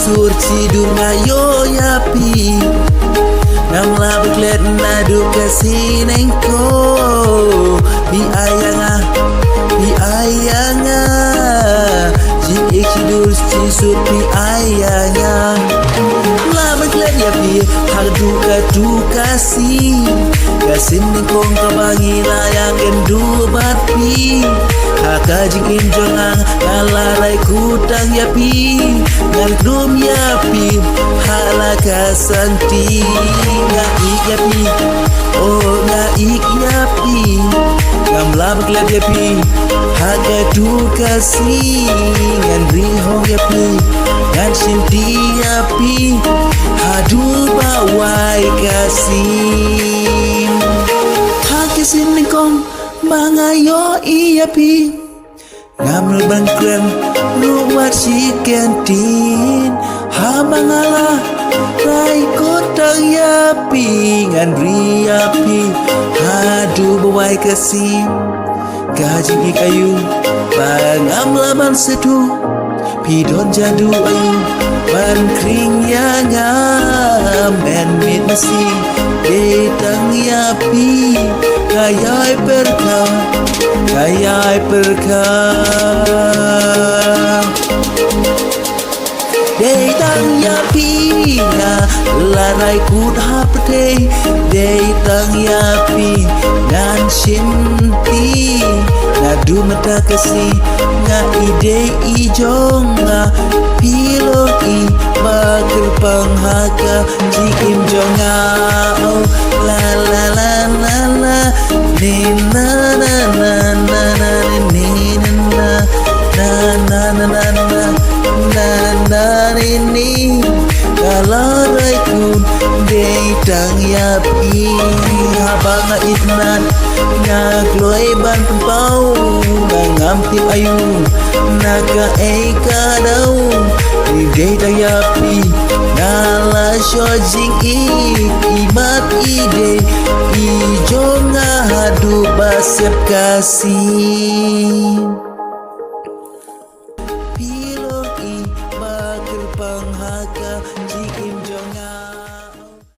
sur tidur ngayo yapi namla beklet nadu kasih nengko bi ayanga jik tidur sur bi ayanga la beklet yapi hak duka kasih nengko kabangi layang endu batpi hakajing injongang kalarai kutang yapi ngan drum yapi halaka santi ngaik yapi oh ngaik yapi ngamla beklet yapi haga dukasi ngan rihong yapi ngan sinti yapi hadu bawai kasih hakisin ningkong mangayo iapi ngamul bangkrem luar si kantin hamangala rai kotang yapi ngan riapi hadu bawai kasih gaji kayu bangam laban sedu pidon jadu ayu ban kring yanga men mit mesin detang yapi kayai perka detang yapi na larai kut hapte detang yapi nan shinti nadu mata kasih nga ide ijonga pilo i bakal panghaka jikim jonga oh la la la la la ni na na na na na ni na na na na na na na na ni kalarai kun detang yapi habang itnan ngagloi ban pau ngam tip ayu naga eka dau detang yapi nala shojing imat ide ijonga hadu basep kasih pilo i bakal panghaka jikim jonga